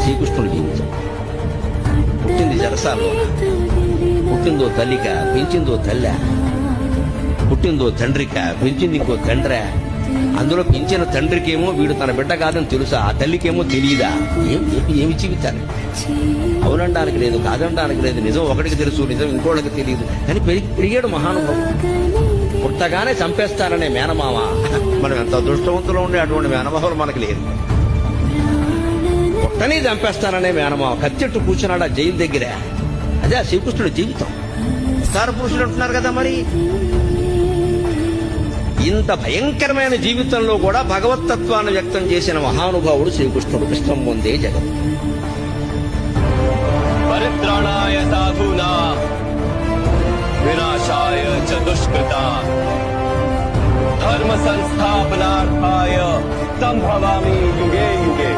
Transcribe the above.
శ్రీకృష్ణుడి జీవితం. పుట్టింది జరసాల్లోన, పుట్టిందో తల్లిక, పెంచిందో తల్లి, పుట్టిందో తండ్రిక, పెంచింది ఇంకో తండ్రి. అందులో పెంచిన తండ్రికేమో వీడు తన బిడ్డ కాదని తెలుసా, ఆ తల్లికేమో తెలియదా? ఏమి జీవితాలు? అవునడానికి లేదు, కాదనడానికి లేదు. నిజం ఒకటికి తెలుసు, నిజం ఇంకోళ్ళకి తెలియదు. కానీ పెరిగాడు మహానుభావుడు. పుట్టగానే చంపేస్తారనే మేనమామ. మనం ఎంత అదృష్టవంతులు ఉండే అటువంటి మేనమామలు మనకి లేదు. పుట్టని చంపేస్తారనే మేనమామ కత్తెట్టు కూర్చున్నాడు ఆ జైలు దగ్గర. అదే ఆ శ్రీకృష్ణుడి జీవితం. అవతార పురుషుడు అంటున్నారు కదా, మరి ఇంత భయంకరమైన జీవితంలో కూడా భగవత్తత్వాన్ని వ్యక్తం చేసిన మహానుభావుడు శ్రీకృష్ణుడు. కృష్ణం వందే జగత్. పరిత్రాణాయ సాధూనా వినాశాయ చ దుష్కృతా ధర్మ సంస్థాపనార్థాయ సంభవామి యుగే యుగే.